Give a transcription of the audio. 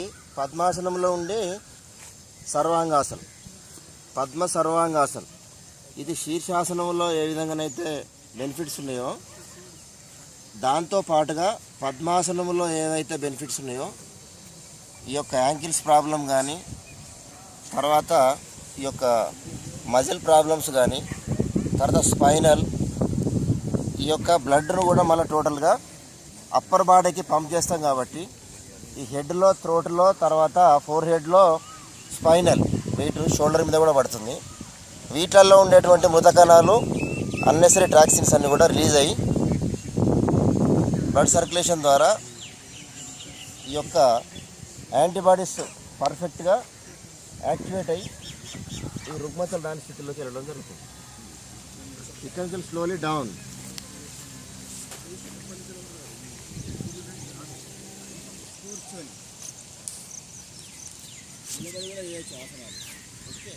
పద్మాసనంలో ఉండే సర్వాంగాసనం, పద్మ సర్వాంగాసనం. ఇది శీర్షాసనంలో ఏ విధంగానైతే బెనిఫిట్స్ ఉన్నాయో దాంతో పాటుగా పద్మాసనంలో ఏవైతే బెనిఫిట్స్ ఉన్నాయో ఈ యొక్క యాంకిల్స్ ప్రాబ్లం కానీ, తర్వాత ఈ యొక్క మజిల్ ప్రాబ్లమ్స్ కానీ, తర్వాత స్పైనల్, ఈ యొక్క బ్లడ్ను కూడా మళ్ళీ టోటల్గా అప్పర్ బాడీకి పంప్ చేస్తాం కాబట్టి ఈ హెడ్లో, థ్రోట్లో, తర్వాత ఫోర్ హెడ్లో స్పైనల్ వెయిట్ షోల్డర్ మీద కూడా పడుతుంది. వీటిల్లో ఉండేటువంటి మృతకణాలు, అన్నెసరీ టాక్సిన్స్ అన్నీ కూడా రిలీజ్ అయ్యి బ్లడ్ సర్క్యులేషన్ ద్వారా ఈ యొక్క యాంటీబాడీస్ పర్ఫెక్ట్గా యాక్టివేట్ అయ్యి ఈ రుగ్మతలు రాని స్థితిలోకి వెళ్ళడం జరుగుతుంది. ఇక్కడి నుంచి స్లోలీ డౌన్. కూర్చొని కూడా చేయొచ్చు ఆసనాలు. ఓకే.